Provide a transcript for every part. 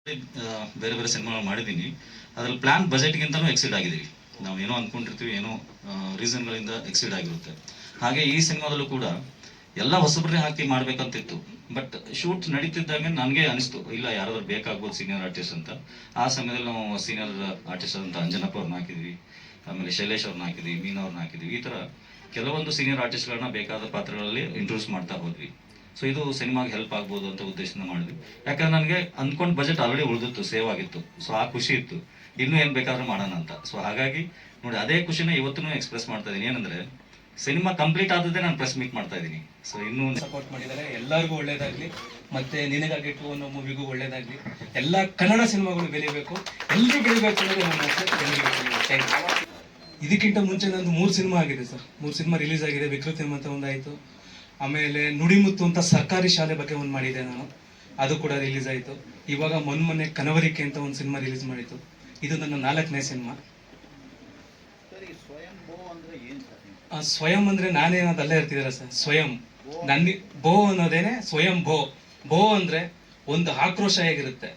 ಬೇರೆ ಬೇರೆ ಸಿನಿಮಾಗಳು ಮಾಡಿದ್ದೀನಿ. ಅದ್ರಲ್ಲಿ ಪ್ಲಾನ್ ಬಜೆಟ್ಗಿಂತಲೂ ಎಕ್ಸಿಡ್ ಆಗಿದ್ದೀವಿ. ನಾವು ಏನೋ ಅಂದ್ಕೊಂಡಿರ್ತೀವಿ, ಏನೋ ರೀಸನ್ಗಳಿಂದ ಎಕ್ಸಿಡ್ ಆಗಿರುತ್ತೆ. ಹಾಗೆ ಈ ಸಿನಿಮಾದಲ್ಲೂ ಕೂಡ ಎಲ್ಲ ಹೊಸಬ್ರನ್ನೇ ಹಾಕಿ ಮಾಡ್ಬೇಕಂತಿತ್ತು. ಬಟ್ ಶೂಟ್ ನಡೀತಿದ್ದಂಗೆ ನನಗೆ ಅನಿಸ್ತು, ಇಲ್ಲ ಯಾರಾದ್ರೂ ಬೇಕಾಗ್ಬೋದು ಸೀನಿಯರ್ ಆರ್ಟಿಸ್ಟ್ ಅಂತ. ಆ ಸಮಯದಲ್ಲಿ ನಾವು ಸೀನಿಯರ್ ಆರ್ಟಿಸ್ಟ್ ಅಂತ ಅಂಜನಪ್ಪ ಅವ್ರನ್ನ ಹಾಕಿದ್ವಿ, ಆಮೇಲೆ ಶೈಲೇಶ್ ಅವ್ರನ್ನ ಹಾಕಿದ್ವಿ, ಮೀನಾ ಅವ್ರನ್ನ ಹಾಕಿದ್ವಿ. ಈ ಥರ ಕೆಲವೊಂದು ಸೀನಿಯರ್ ಆರ್ಟಿಸ್ಟ್ಗಳನ್ನ ಬೇಕಾದ ಪಾತ್ರಗಳಲ್ಲಿ ಇಂಟ್ರೊಡ್ಯೂಸ್ ಮಾಡ್ತಾ ಹೋದ್ವಿ. ಸೊ ಇದು ಸಿನಿಮಾಗೆ ಹೆಲ್ಪ್ ಆಗ್ಬೋದು ಅಂತ ಉದ್ದೇಶದಿಂದ ಮಾಡಿದ್ವಿ. ಯಾಕಂದ್ರೆ ನನಗೆ ಅಂದ್ಕೊಂಡು ಬಜೆಟ್ ಆಲ್ರೆಡಿ ಉಳಿದಿತ್ತು, ಸೇವ್ ಆಗಿತ್ತು. ಸೊ ಆ ಖುಷಿ ಇತ್ತು, ಇನ್ನೂ ಏನು ಬೇಕಾದ್ರೂ ಮಾಡೋಣ ಅಂತ. ಸೊ ಹಾಗಾಗಿ ನೋಡಿ, ಅದೇ ಖುಷಿನ ಇವತ್ತೂ ಎಕ್ಸ್ಪ್ರೆಸ್ ಮಾಡ್ತಾ ಇದ್ದೀನಿ. ಏನಂದ್ರೆ ಸಿನಿಮಾ ಕಂಪ್ಲೀಟ್ ಆದದ್ದೇ ನಾನು ಪ್ರೆಸ್ ಮೀಟ್ ಮಾಡ್ತಾ ಇದ್ದೀನಿ. ಸೊ ಇನ್ನೂ ಸಪೋರ್ಟ್ ಮಾಡಿದ್ದಾರೆ. ಎಲ್ಲರಿಗೂ ಒಳ್ಳೇದಾಗ್ಲಿ, ಮತ್ತೆ ನಿನಗಾಗಿಟ್ಟು ಅನ್ನೋ ಮೂವಿಗೂ ಒಳ್ಳೇದಾಗ್ಲಿ. ಎಲ್ಲ ಕನ್ನಡ ಸಿನಿಮಾಗಳು ಬೆಳಿಬೇಕು, ಎಲ್ಲರೂ ಬೆಳಿಬೇಕು ಅನ್ನೋದು ನನ್ನ ಆಸೆ. ಇದಕ್ಕಿಂತ ಮುಂಚೆ ನಂದು 3 ಸಿನಿಮಾ ಆಗಿದೆ ಸರ್. 3 ಸಿನಿಮಾ ರಿಲೀಸ್ ಆಗಿದೆ. ವಿಕೃತಿ ಅಂತ ಒಂದಾಯಿತು, ಆಮೇಲೆ ನುಡಿಮುತ್ತು ಅಂತ ಸರ್ಕಾರಿ ಶಾಲೆ ಬಗ್ಗೆ ಒಂದು ಮಾಡಿದೆ ನಾನು, ಅದು ಕೂಡ ರಿಲೀಸ್ ಆಯಿತು. ಇವಾಗ ಮೊನ್ನೆ ಕನವರಿಕೆ ಅಂತ ಒಂದು ಸಿನಿಮಾ ರಿಲೀಸ್ ಮಾಡಿತ್ತು. ಇದು ನನ್ನ 4ನೇ ಸಿನಿಮಾ. ಸ್ವಯಂ ಅಂದ್ರೆ ನಾನೇನದು ಅಲ್ಲೇ ಇರ್ತಿದಾರ ಸರ್. ಸ್ವಯಂ ನನ್ನ ಭೋ ಅನ್ನೋದೇನೆ ಸ್ವಯಂ ಭೋ. ಭೋ ಅಂದ್ರೆ ಒಂದು ಆಕ್ರೋಶ ಹೇಗಿರುತ್ತೆ,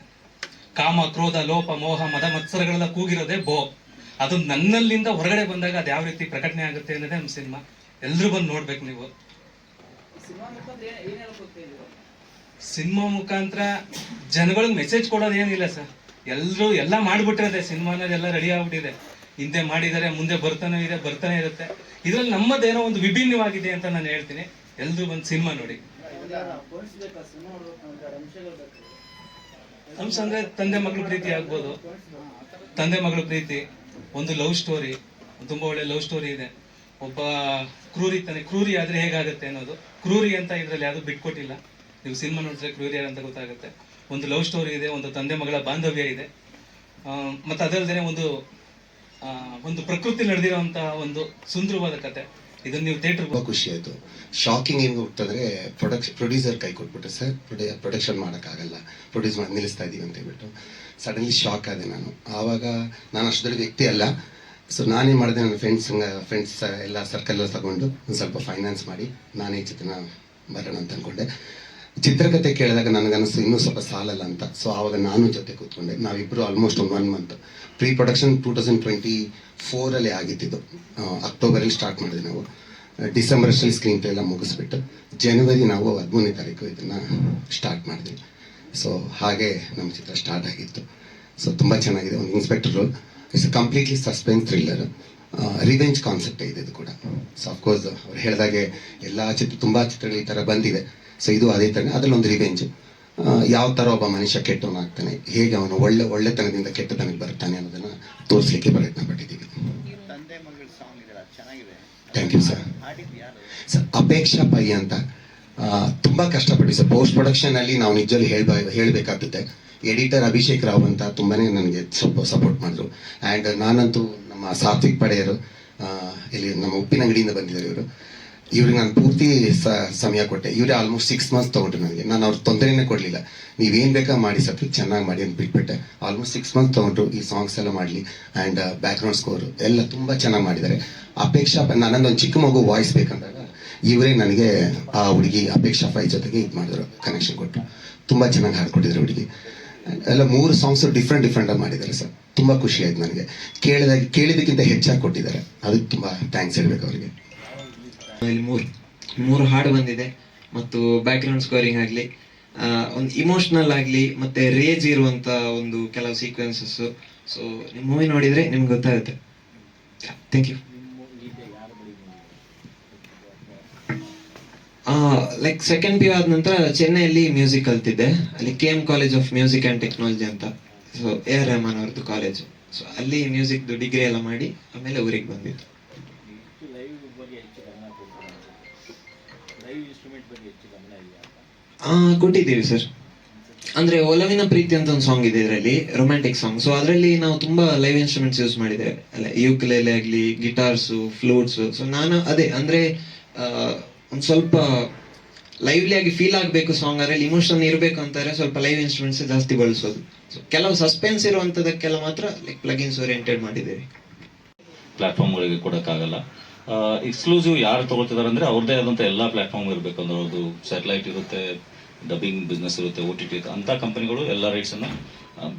ಕಾಮ ಕ್ರೋಧ ಲೋಪ ಮೋಹ ಮದ ಮತ್ಸರಗಳೆಲ್ಲ ಕೂಗಿರೋದೇ ಭೋ. ಅದು ನನ್ನಲ್ಲಿಂದ ಹೊರಗಡೆ ಬಂದಾಗ ಅದು ಯಾವ ರೀತಿ ಪ್ರಕಟಣೆ ಆಗುತ್ತೆ ಅನ್ನೋದೇ ನಮ್ಮ ಸಿನಿಮಾ. ಎಲ್ರು ಬಂದು ನೋಡ್ಬೇಕು ನೀವು. ಸಿನಿಮಾ ಮುಖಾಂತರ ಜನಗಳಿಗೆ ಮೆಸೇಜ್ ಕೊಡೋದು ಏನಿಲ್ಲ ಸರ್. ಎಲ್ರು ಎಲ್ಲ ಮಾಡ್ಬಿಟ್ಟಿರೋದೆ, ಸಿನಿಮಾ ಅನ್ನೋದೆಲ್ಲ ರೆಡಿ ಆಗ್ಬಿಟ್ಟಿದೆ. ಹಿಂದೆ ಮಾಡಿದ್ದಾರೆ, ಮುಂದೆ ಬರ್ತಾನೆ ಇರುತ್ತೆ. ಇದ್ರಲ್ಲಿ ನಮ್ಮದೇನೋ ಒಂದು ವಿಭಿನ್ನವಾಗಿದೆ ಅಂತ ನಾನು ಹೇಳ್ತೀನಿ. ಎಲ್ರು ಬಂದು ಸಿನಿಮಾ ನೋಡಿ. ಅಂಶ ಅಂದ್ರೆ ತಂದೆ ಮಗಳ ಪ್ರೀತಿ ಆಗ್ಬೋದು. ತಂದೆ ಮಗಳ ಪ್ರೀತಿ, ಒಂದು ಲವ್ ಸ್ಟೋರಿ, ತುಂಬಾ ಒಳ್ಳೆ ಲವ್ ಸ್ಟೋರಿ ಇದೆ. ಒಬ್ಬ ಕ್ರೂರಿ ಆದ್ರೆ ಹೇಗಾಗುತ್ತೆ ಅನ್ನೋದು. ಕ್ರೂರಿ ಅಂತ ಇದ್ರಲ್ಲಿ ಯಾವ್ದು ಬಿಟ್ಕೊಟ್ಟಿಲ್ಲ. ನೀವು ಸಿನಿಮಾ ನೋಡಿದ್ರೆ ಕ್ರೂರಿ ಅಂತ ಗೊತ್ತಾಗುತ್ತೆ. ಒಂದು ಲವ್ ಸ್ಟೋರಿ ಇದೆ, ಒಂದು ತಂದೆ ಮಗಳ ಬಾಂಧವ್ಯ ಇದೆ, ಮತ್ತೆ ಅದಲ್ಲದೆ ಒಂದು ಪ್ರಕೃತಿ ನಡೆದಿರುವಂತಹ ಒಂದು ಸುಂದರವಾದ ಕತೆ. ಇದನ್ನ ನೀವು ಥಿಯೇಟರ್ ಖುಷಿ ಆಯ್ತು. ಶಾಕಿಂಗ್ ಏನು ಹೋಗ್ತಂದ್ರೆ ಪ್ರೊಡ್ಯೂಸರ್ ಕೈ ಕೊಟ್ಬಿಟ್ಟು, ಸರ್ ಪ್ರೊಡಕ್ಷನ್ ಮಾಡೋಕ್ಕಾಗಲ್ಲ, ಪ್ರೊಡ್ಯೂಸ್ ಮಾಡಿ ನಿಲ್ಲಿಸ್ತಾ ಇದೀವಿ ಅಂತ ಹೇಳ್ಬಿಟ್ಟು ಸಡನ್ಲಿ ಶಾಕ್ ಆದೆ ನಾನು. ಆವಾಗ ನಾನು ಅಷ್ಟು ದೊಡ್ಡ ವ್ಯಕ್ತಿ ಅಲ್ಲ. ಸೊ ನಾನೇನು ಮಾಡಿದೆ, ನನ್ನ ಫ್ರೆಂಡ್ಸ್ ಎಲ್ಲ ಸರ್ಕಲ್ ಎಲ್ಲ ತಗೊಂಡು ಒಂದು ಸ್ವಲ್ಪ ಫೈನಾನ್ಸ್ ಮಾಡಿ ನಾನೇ ಚಿತ್ರನ ಬರೋಣ ಅಂತ ಅಂದ್ಕೊಂಡೆ. ಚಿತ್ರಕಥೆ ಕೇಳಿದಾಗ ನನಗನ್ನಿಸ್ತು ಇನ್ನೂ ಸ್ವಲ್ಪ ಸಾಲಲ್ಲ ಅಂತ. ಸೊ ಆವಾಗ ನಾನು ಜೊತೆ ಕೂತ್ಕೊಂಡೆ. ನಾವಿಬ್ಬರು ಆಲ್ಮೋಸ್ಟ್ 1 ಮಂತ್ ಪ್ರೀ ಪ್ರೊಡಕ್ಷನ್ 2024 ಆಗಿದ್ದು. ಅಕ್ಟೋಬರಲ್ಲಿ ಸ್ಟಾರ್ಟ್ ಮಾಡಿದ್ವಿ ನಾವು. ಡಿಸೆಂಬರ್ ಅಷ್ಟರಲ್ಲಿ ಸ್ಕ್ರೀನ್ ಪ್ಲೇ ಎಲ್ಲ ಮುಗಿಸ್ಬಿಟ್ಟು ಜನವರಿ ನಾವು 13ನೇ ತಾರೀಕು ಇದನ್ನು ಸ್ಟಾರ್ಟ್ ಮಾಡಿದ್ವಿ. ಸೊ ಹಾಗೆ ನಮ್ಮ ಚಿತ್ರ ಸ್ಟಾರ್ಟ್ ಆಗಿತ್ತು. ಸೊ ತುಂಬ ಚೆನ್ನಾಗಿದೆ. ಒಂದು inspector role. It's completely suspense thriller, revenge concept ಇದೆ ಇದು ಕೂಡ. ಸೊ ಅಫ್ಕೋರ್ಸ್ ಅವ್ರು ಹೇಳಿದಾಗೆ ಎಲ್ಲ ತುಂಬ ಚಿತ್ರಗಳು ಈ ಥರ ಬಂದಿವೆ. ಸೊ ಇದು ಅದೇ ಥರ, ಅದರಲ್ಲಿ ಒಂದು ರಿವೆಂಜ್. ಯಾವ ಥರ ಒಬ್ಬ ಮನುಷ್ಯ ಕೆಟ್ಟವನಾಗ್ತಾನೆ, ಹೇಗೆ ಅವನು ಒಳ್ಳೆತನದಿಂದ ಕೆಟ್ಟತನಕ್ಕೆ ಬರ್ತಾನೆ ಅನ್ನೋದನ್ನು ತೋರಿಸಲಿಕ್ಕೆ ಪ್ರಯತ್ನ ಪಟ್ಟಿದ್ದೀವಿ. Thank you sir. Sir Apeksha Pai ಅಂತ ತುಂಬ ಕಷ್ಟಪಟ್ಟು ಸರ್. ಪೋಸ್ಟ್ ಪ್ರೊಡಕ್ಷನಲ್ಲಿ ನಾವು ನಿಜಲ್ಲಿ ಹೇಳಬೇಕಾಗುತ್ತೆ. ಎಡಿಟರ್ ಅಭಿಷೇಕ್ ರಾವ್ ಅಂತ ತುಂಬಾನೇ ನನಗೆ ಸ್ವಲ್ಪ ಸಪೋರ್ಟ್ ಮಾಡಿದ್ರು. ಆ್ಯಂಡ್ ನಾನಂತೂ ನಮ್ಮ ಸಾತ್ವಿಕ್ ಪಡೆಯರು, ಇಲ್ಲಿ ನಮ್ಮ ಉಪ್ಪಿನಂಗಡಿಯಿಂದ ಬಂದಿದ್ದಾರೆ ಇವ್ರಿಗೆ ನಾನು ಪೂರ್ತಿ ಸಮಯ ಕೊಟ್ಟೆ. ಇವರೇ ಆಲ್ಮೋಸ್ಟ್ 6 ಮಂತ್ಸ್ ತೊಗೊಂಡ್ರು ನನಗೆ. ನಾನು ಅವ್ರ ತೊಂದರೆನೇ ಕೊಡಲಿಲ್ಲ, ನೀವೇನು ಬೇಕಾ ಮಾಡಿ ಸರ್, ಚೆನ್ನಾಗಿ ಮಾಡಿ ಅಂತ ಬಿಟ್ಬಿಟ್ಟೆ. ಆಲ್ಮೋಸ್ಟ್ 6 ಮಂತ್ಸ್ ತೊಗೊಂಡ್ರು ಈ ಸಾಂಗ್ಸ್ ಎಲ್ಲ ಮಾಡಲಿ. ಆ್ಯಂಡ್ ಬ್ಯಾಕ್ಗ್ರೌಂಡ್ ಸ್ಕೋರು ಎಲ್ಲ ತುಂಬ ಚೆನ್ನಾಗಿ ಮಾಡಿದ್ದಾರೆ. ಅಪೇಕ್ಷಾ ನನ್ನದೊಂದು ಚಿಕ್ಕ ಮಗು ವಾಯ್ಸ್ ಬೇಕಂದಾಗ ಇವರೇ ನನಗೆ ಆ ಹುಡುಗಿ ಅಪೇಕ್ಷಾ ಪೈ ಜೊತೆಗೆ ಇದು ಮಾಡಿದ್ರು, ಕನೆಕ್ಷನ್ ಕೊಟ್ಟರು. ತುಂಬ ಚೆನ್ನಾಗಿ ಹಾಡ್ಕೊಟ್ಟಿದ್ರು ಹುಡುಗಿ. ಎಲ್ಲ 3 ಸಾಂಗ್ಸ್ ಡಿಫ್ರೆಂಟ್ ಆಗಿ ಮಾಡಿದ್ದಾರೆ ಸರ್. ತುಂಬ ಖುಷಿ ಆಯ್ತು ನನಗೆ. ಕೇಳಿದಕ್ಕಿಂತ ಹೆಚ್ಚಾಗಿ ಕೊಟ್ಟಿದ್ದಾರೆ, ಅದಕ್ಕೆ ತುಂಬ ಥ್ಯಾಂಕ್ಸ್ ಹೇಳ್ಬೇಕು ಅವರಿಗೆ. ಇಲ್ಲಿ ಮೂರು ಹಾಡು ಬಂದಿದೆ, ಮತ್ತು ಬ್ಯಾಕ್ಗ್ರೌಂಡ್ ಸ್ಕೋರಿಂಗ್ ಆಗಲಿ, ಒಂದು ಇಮೋಷನಲ್ ಆಗಲಿ, ಮತ್ತೆ ರೇಜ್ ಇರುವಂತ ಒಂದು ಕೆಲವು ಸೀಕ್ವೆನ್ಸಸ್. ಸೊ ನಿಮ್ಮ ಮೂವಿ ನೋಡಿದ್ರೆ ನಿಮ್ಗೆ ಗೊತ್ತಾಗುತ್ತೆ. Thank you. Like second P U ಆದ ನಂತರ ಚೆನ್ನೈಯಲ್ಲಿ ಮ್ಯೂಸಿಕ್ ಕಲ್ತಿದ್ದೆ. ಅಲ್ಲಿ KM college of music and technology ಅಂತ, ಸೊ AR ರೆಹಮಾನ್ ಅವ್ರದ್ದು ಕಾಲೇಜು. ಸೊ ಅಲ್ಲಿ ಮ್ಯೂಸಿಕ್ದು ಡಿಗ್ರಿ ಎಲ್ಲ ಮಾಡಿ ಆಮೇಲೆ ಊರಿಗೆ ಬಂದಿದ್ದು. ಕೊಟ್ಟಿದ್ದೀವಿ ಸರ್. ಅಂದ್ರೆ ಒಲವಿನ ಪ್ರೀತಿ ಅಂತ ಒಂದು ಸಾಂಗ್ ಇದೆ ಇದರಲ್ಲಿ, ರೊಮ್ಯಾಂಟಿಕ್ ಸಾಂಗ್. ಸೊ ಅದರಲ್ಲಿ ನಾವು ತುಂಬಾ ಲೈವ್ ಇನ್ಸ್ಟ್ರೂಮೆಂಟ್ಸ್ ಯೂಸ್ ಮಾಡಿದ್ದೇವೆ. ಅಲ್ಲ, ಯೂಕ್ಯುಲೆಲೆ ಆಗಲಿ, ಗಿಟಾರ್ಸು, ಫ್ಲೂಟ್ಸು. ಸೊ ನಾನು ಅದೇ ಅಂದ್ರೆ ಒಂದು ಸ್ವಲ್ಪ ಲೈವ್ಲಿ ಆಗಿ ಫೀಲ್ ಆಗಬೇಕು ಸಾಂಗ್, ಅದರಲ್ಲಿ ಇಮೋಷನ್ ಇರಬೇಕು ಅಂತಾರೆ, ಸ್ವಲ್ಪ ಲೈವ್ ಇನ್ಸ್ಟ್ರೂಮೆಂಟ್ಸ್ ಜಾಸ್ತಿ ಬಳಸೋದು. ಸೊ ಕೆಲವು ಸಸ್ಪೆನ್ಸ್ ಇರುವಂತದಕ್ಕೆಲ್ಲ ಮಾತ್ರ ಲೈಕ್ ಪ್ಲಗಿನ್ಸ್ ಓರಿಯೆಂಟೆಡ್ ಮಾಡಿದ್ದೇವೆ. ಪ್ಲಾಟ್ಫಾರ್ಮ್ಗಳಿಗೆ ಕೊಡೋಕ್ಕಾಗಲ್ಲ. ಎಕ್ಸ್ಕ್ಲೂಸಿವ್ ಯಾರು ತಗೊಳ್ತಿದ್ದಾರೆ ಅಂದರೆ ಅವ್ರದ್ದೇ ಆದಂಥ ಎಲ್ಲ ಪ್ಲಾಟ್ಫಾರ್ಮ್ ಇರಬೇಕು. ಅಂದ್ರೆ ಅವ್ರದ್ದು ಸ್ಯಾಟಲೈಟ್ ಇರುತ್ತೆ, ಡಬ್ಬಿಂಗ್ ಬಿಸ್ನೆಸ್ ಇರುತ್ತೆ, OTT ಇರುತ್ತೆ. ಅಂಥ ಕಂಪನಿಗಳು ಎಲ್ಲ ರೈಟ್ಸನ್ನು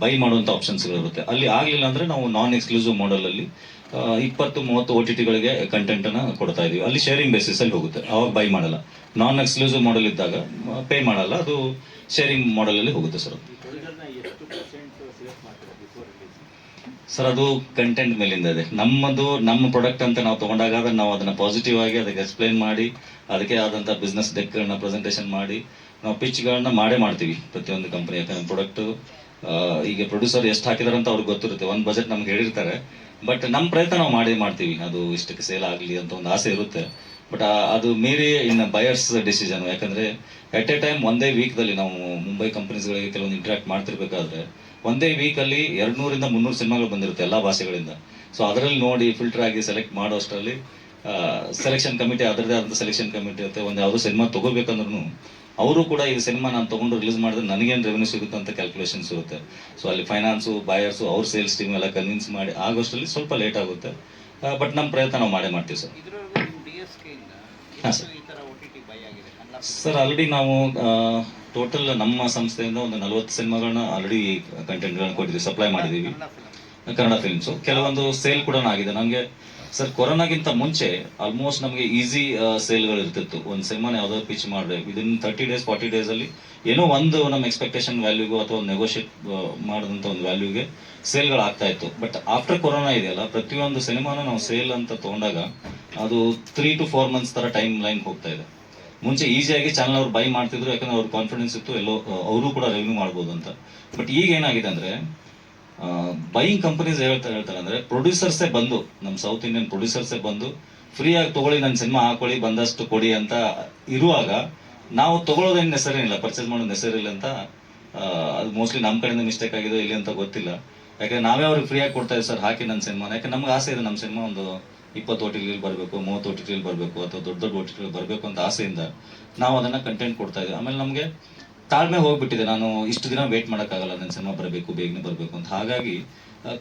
ಬೈ ಮಾಡುವಂಥ ಆಪ್ಷನ್ಸ್ಗಳಿರುತ್ತೆ. ಅಲ್ಲಿ ಆಗಲಿಲ್ಲ ಅಂದರೆ ನಾವು ನಾನ್ ಎಕ್ಸ್ಕ್ಲೂಸಿವ್ ಮಾಡಲಲ್ಲಿ 20-30 ಒ ಟಿ ಟಿಗಳಿಗೆ ಕಂಟೆಂಟನ್ನು ಕೊಡ್ತಾ ಇದೀವಿ. ಅಲ್ಲಿ ಶೇರಿಂಗ್ ಬೇಸಿಸಲ್ಲಿ ಹೋಗುತ್ತೆ, ಅವಾಗ ಬೈ ಮಾಡಲ್ಲ. ನಾನ್ ಎಕ್ಸ್ಕ್ಲೂಸಿವ್ ಮಾಡಲ್ ಇದ್ದಾಗ ಪೇ ಮಾಡಲ್ಲ, ಅದು ಶೇರಿಂಗ್ ಮಾಡಲಲ್ಲಿ ಹೋಗುತ್ತೆ ಸರ್. ಸರ್ ಅದು ಕಂಟೆಂಟ್ ಮೇಲಿಂದ ಇದೆ. ನಮ್ಮ ಪ್ರಾಡಕ್ಟ್ ಅಂತ ನಾವು ತಗೊಂಡಾಗ ನಾವು ಅದನ್ನ ಪಾಸಿಟಿವ್ ಆಗಿ ಅದಕ್ಕೆ ಎಕ್ಸ್ಪ್ಲೈನ್ ಮಾಡಿ, ಅದಕ್ಕೆ ಆದಂಥ ಬಿಸ್ನೆಸ್ ಡೆಕ್ಗಳನ್ನ ಪ್ರೆಸೆಂಟೇಷನ್ ಮಾಡಿ ನಾವು ಪಿಚ್ಗಳನ್ನ ಮಾಡ್ತೀವಿ ಪ್ರತಿಯೊಂದು ಕಂಪನಿ. ಯಾಕಂದ್ರೆ ಪ್ರಾಡಕ್ಟ್ ಈಗ ಪ್ರೊಡ್ಯೂಸರ್ ಎಷ್ಟು ಹಾಕಿದಾರೆ ಅಂತ ಅವ್ರಿಗೆ ಗೊತ್ತಿರುತ್ತೆ, ಒಂದು ಬಜೆಟ್ ನಮ್ಗೆ ಹೇಳಿರ್ತಾರೆ. ಬಟ್ ನಮ್ಮ ಪ್ರಯತ್ನ ನಾವು ಮಾಡ್ತೀವಿ, ಅದು ಇಷ್ಟಕ್ಕೆ ಸೇಲ್ ಆಗಲಿ ಅಂತ ಒಂದು ಆಸೆ ಇರುತ್ತೆ. ಬಟ್ ಅದು ಮೀರಿ ಇನ್ನು ಬಯರ್ಸ್ ಡಿಸಿಷನ್. ಯಾಕಂದ್ರೆ ಎಟ್ ಎ ಟೈಮ್ ಒಂದೇ ವೀಕ್ದಲ್ಲಿ ನಾವು ಮುಂಬೈ ಕಂಪನೀಸ್ಗಳಿಗೆ ಕೆಲವೊಂದು ಇಂಟ್ರಾಕ್ಟ್ ಮಾಡ್ತಿರ್ಬೇಕಾದ್ರೆ ಒಂದೇ ವೀಕಲ್ಲಿ 200-300 ಸಿನಿಮಾಗಳು ಬಂದಿರುತ್ತೆ ಎಲ್ಲ ಭಾಷೆಗಳಿಂದ. ಸೊ ಅದರಲ್ಲಿ ನೋಡಿ ಫಿಲ್ಟರ್ ಆಗಿ ಸೆಲೆಕ್ಟ್ ಮಾಡೋ ಅಷ್ಟರಲ್ಲಿ ಸೆಲೆಕ್ಷನ್ ಕಮಿಟಿ ಅದರದೇ ಆದಂಥ ಸೆಲೆಕ್ಷನ್ ಕಮಿಟಿ ಇರುತ್ತೆ. ಒಂದು ಯಾವುದೋ ಸಿನಿಮಾ ತಗೋಬೇಕಂದ್ರೂ ಅವರು ಕೂಡ ಈ ಸಿನಿಮಾ ನಾನು ತಗೊಂಡು ರಿಲೀಸ್ ಮಾಡಿದ್ರೆ ನನಗೇನು ರೆವೆನ್ಯೂ ಸಿಗುತ್ತೆ ಅಂತ ಕ್ಯಾಲ್ಕುಲೇಷನ್ಸ್ ಇರುತ್ತೆ. ಸೊ ಅಲ್ಲಿ ಫೈನಾನ್ಸು, ಬಾಯರ್ಸು, ಅವ್ರ ಸೇಲ್ಸ್ ಟೀಮ್ ಎಲ್ಲ ಕನ್ವಿನ್ಸ್ ಮಾಡಿ ಆಗೋಷ್ಟರಲ್ಲಿ ಸ್ವಲ್ಪ ಲೇಟ್ ಆಗುತ್ತೆ. ಬಟ್ ನಮ್ಮ ಪ್ರಯತ್ನ ನಾವು ಮಾಡ್ತೀವಿ ಸರ್. ಹಾಂ ಸರ್ ಆಲ್ರೆಡಿ ನಾವು ಟೋಟಲ್ ನಮ್ಮ ಸಂಸ್ಥೆಯಿಂದ ಒಂದು 40 ಸಿನಿಮಾಗಳನ್ನ ಆಲ್ರೆಡಿ ಕಂಟೆಂಟ್ಗಳನ್ನ ಕೊಟ್ಟಿದ್ದೀವಿ, ಸಪ್ಲೈ ಮಾಡಿದ್ದೀವಿ ಕನ್ನಡ ಫಿಲ್ಮ್ಸು. ಕೆಲವೊಂದು ಸೇಲ್ ಕೂಡ ಆಗಿದೆ. ನಮಗೆ ಸರ್ ಕೊರೋನಾಗಿಂತ ಮುಂಚೆ ಆಲ್ಮೋಸ್ಟ್ ನಮಗೆ ಈಸಿ ಸೇಲ್ಗಳು ಇರ್ತಿತ್ತು. ಒಂದು ಸಿನಿಮಾನ ಯಾವ್ದಾದ್ರು ಪಿಚ್ ಮಾಡಿದ್ರೆ ವಿದಿನ್ 30 days 40 days ಅಲ್ಲಿ ಏನೋ ಒಂದು ನಮ್ಮ ಎಕ್ಸ್ಪೆಕ್ಟೇಷನ್ ವ್ಯಾಲ್ಯೂಗೂ ಅಥವಾ ನೆಗೋಷಿಯೇಟ್ ಮಾಡಿದಂಥ ಒಂದು ವ್ಯಾಲ್ಯೂಗೆ ಸೇಲ್ಗಳು ಆಗ್ತಾ ಇತ್ತು. ಬಟ್ ಆಫ್ಟರ್ ಕೊರೋನಾ ಇದೆಯಲ್ಲ, ಪ್ರತಿಯೊಂದು ಸಿನಿಮಾನು ನಾವು ಸೇಲ್ ಅಂತ ತಗೊಂಡಾಗ ಅದು 3 to 4 months ತರ ಟೈಮ್ ಲೈನ್ ಹೋಗ್ತಾ ಇದೆ. ಮುಂಚೆ ಈಸಿಯಾಗಿ ಚಾನಲ್ ಅವ್ರು ಬೈ ಮಾಡ್ತಿದ್ರು, ಯಾಕಂದ್ರೆ ಅವ್ರ ಕಾನ್ಫಿಡೆನ್ಸ್ ಇತ್ತು ಎಲ್ಲೋ ಅವರು ಕೂಡ ರೆವೆನ್ಯೂ ಮಾಡ್ಬೋದು ಅಂತ. ಬಟ್ ಈಗ ಏನಾಗಿದೆ ಅಂದ್ರೆ ಬೈಯಿಂಗ್ ಕಂಪನೀಸ್ ಹೇಳ್ತಾರೆ ಅಂದ್ರೆ ಪ್ರೊಡ್ಯೂಸರ್ಸೇ ಬಂದು, ನಮ್ಮ ಸೌತ್ ಇಂಡಿಯನ್ ಪ್ರೊಡ್ಯೂಸರ್ಸೇ ಬಂದು ಫ್ರೀ ಆಗಿ ತಗೊಳ್ಳಿ, ನನ್ನ ಸಿನಿಮಾ ಹಾಕೊಳ್ಳಿ, ಬಂದಷ್ಟು ಕೊಡಿ ಅಂತ ಇರುವಾಗ ನಾವು ತಗೊಳ್ಳೋದೇನು ನೆಸರೇನಿಲ್ಲ, ಪರ್ಚೇಸ್ ಮಾಡೋದು ನೆಸರಿಲ್ಲ ಅಂತ. ಅದು ಮೋಸ್ಟ್ಲಿ ನಮ್ಮ ಕಡೆಯಿಂದ ಮಿಸ್ಟೇಕ್ ಆಗಿದೆ ಇಲ್ಲಿ ಅಂತ ಗೊತ್ತಿಲ್ಲ. ಯಾಕಂದ್ರೆ ನಾವೇ ಅವ್ರಿಗೆ ಫ್ರೀ ಆಗಿ ಕೊಡ್ತಾ ಇದ್ದೀವಿ ಸರ್, ಹಾಕಿ ನನ್ನ ಸಿನಿಮಾನ. ಯಾಕಂದ್ರೆ ನಮ್ಗೆ ಆಸೆ ಇದೆ ನಮ್ಮ ಸಿನಿಮಾ ಒಂದು 20 OTT ಬರಬೇಕು, 30 OTT ಬರಬೇಕು, ಅಥವಾ ದೊಡ್ಡ OTT ಬರಬೇಕು ಅಂತ ಆಸೆಯಿಂದ ನಾವು ಅದನ್ನ ಕಂಟೆಂಟ್ ಕೊಡ್ತಾ ಇದ್ದೀವಿ. ಆಮೇಲೆ ನಮಗೆ ತಾಳ್ಮೆ ಹೋಗ್ಬಿಟ್ಟಿದೆ, ನಾನು ಇಷ್ಟು ದಿನ ವೇಟ್ ಮಾಡೋಕ್ಕಾಗಲ್ಲ, ನನ್ನ ಸಿನಿಮಾ ಬರಬೇಕು, ಬೇಗನೆ ಬರಬೇಕು ಅಂತ. ಹಾಗಾಗಿ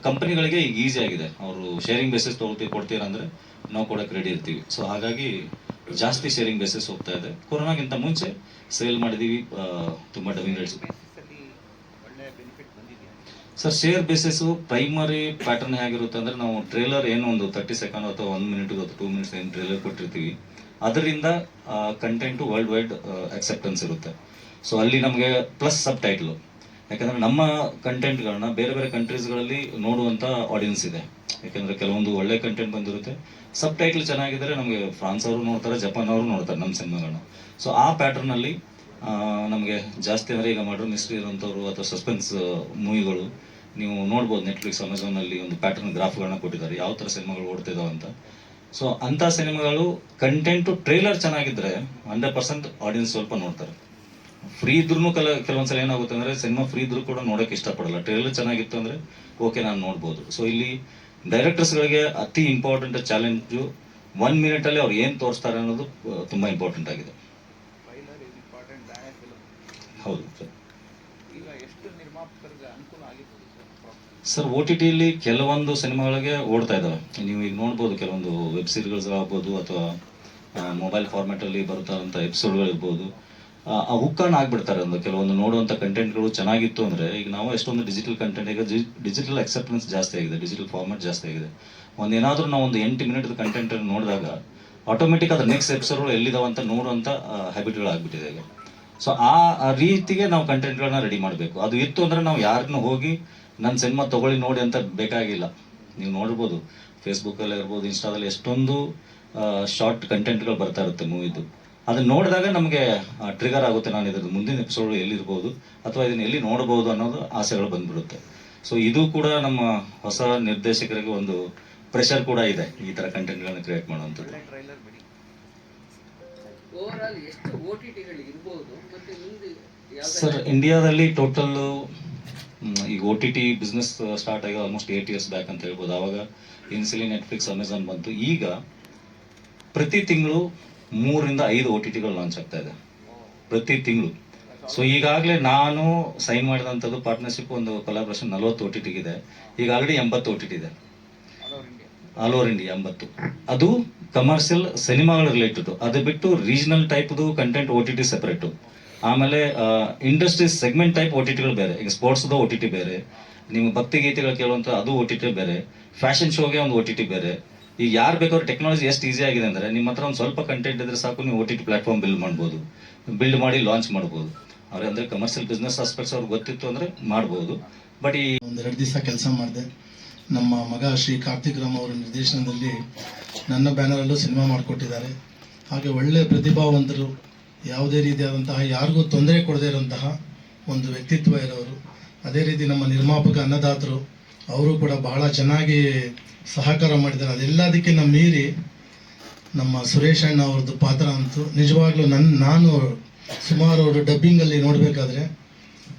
ಕಂಪನಿಗಳಿಗೆ ಈಗ ಈಸಿ ಆಗಿದೆ, ಅವರು ಶೇರಿಂಗ್ ಬೇಸಿಸ್ ಕೊಡ್ತೀರಾ ಅಂದ್ರೆ ನಾವು ಕೊಡಕ್ಕೆ ರೆಡಿ ಇರ್ತೀವಿ. ಸೊ ಹಾಗಾಗಿ ಜಾಸ್ತಿ ಶೇರಿಂಗ್ ಬೇಸಿಸ್ ಹೋಗ್ತಾ ಇದೆ. ಕೊರೋನಾಗಿಂತ ಮುಂಚೆ ಸೇಲ್ ಮಾಡಿದೀವಿ, ತುಂಬಾ dubbing rights. Sir share basis primary pattern ಹೇಗಿರುತ್ತೆ ಅಂದ್ರೆ, ನಾವು ಟ್ರೇಲರ್ ಏನು ಒಂದು 30 ಸೆಕೆಂಡ್ ಅಥವಾ 1 minute ಅಥವಾ 2 minutes ಏನು ಟ್ರೇಲರ್ ಕೊಟ್ಟಿರ್ತೀವಿ, ಅದರಿಂದ ಕಂಟೆಂಟು ವರ್ಲ್ಡ್ ವೈಡ್ ಅಕ್ಸೆಪ್ಟೆನ್ಸ್ ಇರುತ್ತೆ. ಸೊ ಅಲ್ಲಿ ನಮಗೆ ಪ್ಲಸ್ ಸಬ್ ಟೈಟ್ಲು, ಯಾಕಂದ್ರೆ ನಮ್ಮ ಕಂಟೆಂಟ್ಗಳನ್ನ ಬೇರೆ ಬೇರೆ ಕಂಟ್ರೀಸ್ಗಳಲ್ಲಿ ನೋಡುವಂಥ ಆಡಿಯನ್ಸ್ ಇದೆ. ಯಾಕಂದ್ರೆ ಕೆಲವೊಂದು ಒಳ್ಳೆ ಕಂಟೆಂಟ್ ಬಂದಿರುತ್ತೆ, ಸಬ್ ಟೈಟ್ಲ್ ಚೆನ್ನಾಗಿದ್ದರೆ ನಮಗೆ ಫ್ರಾನ್ಸ್ ಅವರು ನೋಡ್ತಾರೆ, ಜಪಾನ್ ಅವರು ನೋಡ್ತಾರೆ ನಮ್ಮ ಸಿನಿಮಾಗಳನ್ನ. ಸೊ ಆ ಪ್ಯಾಟರ್ನಲ್ಲಿ ನಮಗೆ ಜಾಸ್ತಿ ಅಂದರೆ ಈಗ ಮಾಡ್ರೆ ಮಿಸ್ಟ್ರಿ ಇರೋಂಥವ್ರು ಅಥವಾ ಸಸ್ಪೆನ್ಸ್ ಮೂವಿಗಳು ನೀವು ನೋಡ್ಬೋದು. ನೆಟ್ಫ್ಲಿಕ್ಸ್, ಅಮೆಝಾನಲ್ಲಿ ಒಂದು ಪ್ಯಾಟರ್ನ್ ಗ್ರಾಫ್ಗಳನ್ನ ಕೊಟ್ಟಿದ್ದಾರೆ, ಯಾವ ಥರ ಸಿನಿಮಾಗಳು ಓಡ್ತಿದಾವೆ ಅಂತ. ಸೊ ಅಂಥ ಸಿನಿಮಾಗಳು ಕಂಟೆಂಟು ಟ್ರೇಲರ್ ಚೆನ್ನಾಗಿದ್ದರೆ 100% ಆಡಿಯನ್ಸ್ ಸ್ವಲ್ಪ ನೋಡ್ತಾರೆ. ಫ್ರೀ ಇದ್ರೂ ಕೆಲವೊಂದ್ಸಲ ಏನಾಗುತ್ತೆ ಅಂದರೆ ಸಿನಿಮಾ ಫ್ರೀ ಇದ್ರೂ ಕೂಡ ನೋಡೋಕೆ ಇಷ್ಟಪಡಲ್ಲ. ಟ್ರೇಲರ್ ಚೆನ್ನಾಗಿತ್ತು ಅಂದರೆ ಓಕೆ ನಾನು ನೋಡ್ಬೋದು. ಸೊ ಇಲ್ಲಿ ಡೈರೆಕ್ಟರ್ಸ್ಗಳಿಗೆ ಅತಿ ಇಂಪಾರ್ಟೆಂಟ್ ಚಾಲೆಂಜು 1 minute ಅಲ್ಲಿ ಅವ್ರು ಏನು ತೋರಿಸ್ತಾರೆ ಅನ್ನೋದು ತುಂಬ ಇಂಪಾರ್ಟೆಂಟ್ ಆಗಿದೆ. ಹೌದು ಸರ್. ಸರ್ OTT ಅಲ್ಲಿ ಕೆಲವೊಂದು ಸಿನಿಮಾಗಳಿಗೆ ಓಡ್ತಾ ಇದ್ದಾವೆ. ನೀವು ಈಗ ನೋಡ್ಬೋದು, ಕೆಲವೊಂದು ವೆಬ್ ಸೀರೀಸ್ಗಳು ಆಗ್ಬೋದು ಅಥವಾ ಮೊಬೈಲ್ ಫಾರ್ಮ್ಯಾಟಲ್ಲಿ ಬರುತ್ತಂಥ ಎಪಿಸೋಡ್ಗಳಿರ್ಬೋದು, ಆ ಹುಕ್ಕನ್ನು ಆಗ್ಬಿಡ್ತಾರೆ. ಅಂದ್ರೆ ಕೆಲವೊಂದು ನೋಡುವಂಥ ಕಂಟೆಂಟ್ಗಳು ಚೆನ್ನಾಗಿತ್ತು ಅಂದರೆ, ಈಗ ನಾವು ಎಷ್ಟೊಂದು ಡಿಜಿಟಲ್ ಕಂಟೆಂಟ್, ಈಗ ಡಿಜಿಟಲ್ ಅಕ್ಸೆಪ್ಟೆನ್ಸ್ ಜಾಸ್ತಿ ಆಗಿದೆ, ಡಿಜಿಟಲ್ ಫಾರ್ಮ್ಯಾಟ್ ಜಾಸ್ತಿ ಆಗಿದೆ. ಏನಾದರೂ ನಾವು ಒಂದು 8 minute ಕಂಟೆಂಟ್ ನೋಡಿದಾಗ ಆಟೋಮೆಟಿಕ್ ಅದ್ರ ನೆಕ್ಸ್ಟ್ ಎಪಿಸೋಡ್ಗಳು ಎಲ್ಲಿದಾವಂತ ನೋಡುವಂಥ ಹ್ಯಾಬಿಟ್ಗಳು ಆಗ್ಬಿಟ್ಟಿದೆ ಈಗ. ಸೊ ಆ ರೀತಿಗೆ ನಾವು ಕಂಟೆಂಟ್ಗಳನ್ನ ರೆಡಿ ಮಾಡಬೇಕು. ಅದು ಇತ್ತು ಅಂದರೆ ನಾವು ಯಾರನ್ನೂ ಹೋಗಿ ನನ್ನ ಸಿನಿಮಾ ತೊಗೊಳ್ಳಿ ನೋಡಿ ಅಂತ ಬೇಕಾಗಿಲ್ಲ. ನೀವು ನೋಡ್ಬೋದು ಫೇಸ್ಬುಕ್ಕಲ್ಲಿ ಇರ್ಬೋದು, ಇನ್ಸ್ಟಾದಲ್ಲಿ ಎಷ್ಟೊಂದು ಶಾರ್ಟ್ ಕಂಟೆಂಟ್ಗಳು ಬರ್ತಾ ಇರುತ್ತೆ ಮೂವಿದು. ಅದನ್ನ ನೋಡಿದಾಗ ನಮಗೆ ಟ್ರಿಗರ್ ಆಗುತ್ತೆ, ನಾನು ಇದ್ರದ್ದು ಮುಂದಿನ ಎಪಿಸೋಡ್ ಎಲ್ಲಿರ್ಬೋದು ಅಥವಾ ಇದನ್ನ ಎಲ್ಲಿ ನೋಡ್ಬೋದು ಅನ್ನೋದು ಆಸೆಗಳು ಬಂದ್ಬಿಡುತ್ತೆ. ಸೊ ಇದು ಕೂಡ ನಮ್ಮ ಹೊಸ ನಿರ್ದೇಶಕರಿಗೆ ಒಂದು ಪ್ರೆಷರ್ ಕೂಡ ಇದೆ, ಈ ಥರ ಕಂಟೆಂಟ್ಗಳನ್ನ ಕ್ರಿಯೇಟ್ ಮಾಡುವಂಥದ್ದು. ಸರ್ ಇಂಡಿಯಾದಲ್ಲಿ ಟೋಟಲ್ ಈಗ OTT ಬಿಸ್ನೆಸ್ ಸ್ಟಾರ್ಟ್ ಆಗಿ ಆಲ್ಮೋಸ್ಟ್ 8 years ಬ್ಯಾಕ್ ಅಂತ ಹೇಳ್ಬೋದು. ಆವಾಗ ಇನ್ಸಿಲಿ ನೆಟ್ಫ್ಲಿಕ್ಸ್, ಅಮೆಝಾನ್ ಬಂತು. ಈಗ ಪ್ರತಿ ತಿಂಗಳು 3-5 OTTಗಳು ಲಾಂಚ್ ಆಗ್ತಾ ಇದೆ ಪ್ರತಿ ತಿಂಗಳು. ಸೊ ಈಗಾಗಲೇ ನಾನು ಸೈನ್ ಮಾಡಿದಂಥದ್ದು ಪಾರ್ಟ್ನರ್ಶಿಪ್ ಒಂದು ಕೊಲಾಬ್ರೇಷನ್ 40 OTT ಇದೆ. ಈಗ ಆಲ್ರೆಡಿ 80 OTT ಇದೆ ಆಲ್ ಓವರ್ ಇಂಡಿಯಾ. 80 ಅದು ಕಮರ್ಷಿಯಲ್ ಸಿನಿಮಾಗಳ ರಿಲೇಟೆಡ್. ಅದು ಬಿಟ್ಟು ರೀಜನಲ್ ಟೈಪ್ದು ಕಂಟೆಂಟ್ OTT ಸೆಪರೇಟು. ಆಮೇಲೆ industry segment type O T ಟಿಗಳು ಬೇರೆ. ಈಗ ಸ್ಪೋರ್ಟ್ಸ್ದು ಒ ಟಿ ಟಿ ಬೇರೆ, ನಿಮ್ಮ ಭಕ್ತಿ ಗೀತೆಗಳು ಕೇಳುವಂಥ ಅದು ಒ ಟಿ ಟಿ ಬೇರೆ, ಫ್ಯಾಷನ್ ಶೋಗೆ ಒಂದು ಒ ಟಿ ಟಿ ಬೇರೆ. ಈಗ ಯಾರು ಬೇಕಾದ್ರೂ ಟೆಕ್ನಾಲಜಿ ಎಷ್ಟು ಈಸಿ ಆಗಿದೆ ಅಂದರೆ ನಿಮ್ಮ ಹತ್ರ ಒಂದು ಸ್ವಲ್ಪ ಕಂಟೆಂಟ್ ಇದ್ರೆ ಸಾಕು, ನೀವು O T T platform build ಮಾಡಿ ಲಾಂಚ್ ಮಾಡ್ಬೋದು. ಅವ್ರು ಅಂದರೆ ಕಮರ್ಷಿಯಲ್ ಬಿಸ್ನೆಸ್ ಆಸ್ಪೆಕ್ಟ್ಸ್ ಅವ್ರಿಗೆ ಗೊತ್ತಿತ್ತು ಅಂದರೆ ಮಾಡ್ಬೋದು. ಬಟ್ ಈ ಒಂದೆರಡು ದಿವಸ ಕೆಲಸ ಮಾಡಿದೆ. ನಮ್ಮ ಮಗ ಶ್ರೀ ಕಾರ್ತಿಕ್ ರಾಮ್ ಅವರ ನಿರ್ದೇಶನದಲ್ಲಿ ನನ್ನ ಬ್ಯಾನರಲ್ಲೂ ಸಿನಿಮಾ ಮಾಡಿಕೊಟ್ಟಿದ್ದಾರೆ. ಹಾಗೆ ಒಳ್ಳೆಯ ಪ್ರತಿಭಾವಂತರು, ಯಾವುದೇ ರೀತಿಯಾದಂತಹ ಯಾರಿಗೂ ತೊಂದರೆ ಕೊಡದೇ ಇರುವಂತಹ ಒಂದು ವ್ಯಕ್ತಿತ್ವ ಇರೋರು. ಅದೇ ರೀತಿ ನಮ್ಮ ನಿರ್ಮಾಪಕ ಅನ್ನದಾತರು ಅವರು ಕೂಡ ಬಹಳ ಚೆನ್ನಾಗಿ ಸಹಕಾರ ಮಾಡಿದ್ದಾರೆ. ಅದೆಲ್ಲದಕ್ಕಿಂತ ಮೀರಿ ನಮ್ಮ ಸುರೇಶ್ ಅಣ್ಣ ಅವ್ರದ್ದು ಪಾತ್ರ ಅಂತೂ ನಿಜವಾಗ್ಲೂ ನಾನು ಸುಮಾರು ಅವರು ಡಬ್ಬಿಂಗಲ್ಲಿ ನೋಡಬೇಕಾದ್ರೆ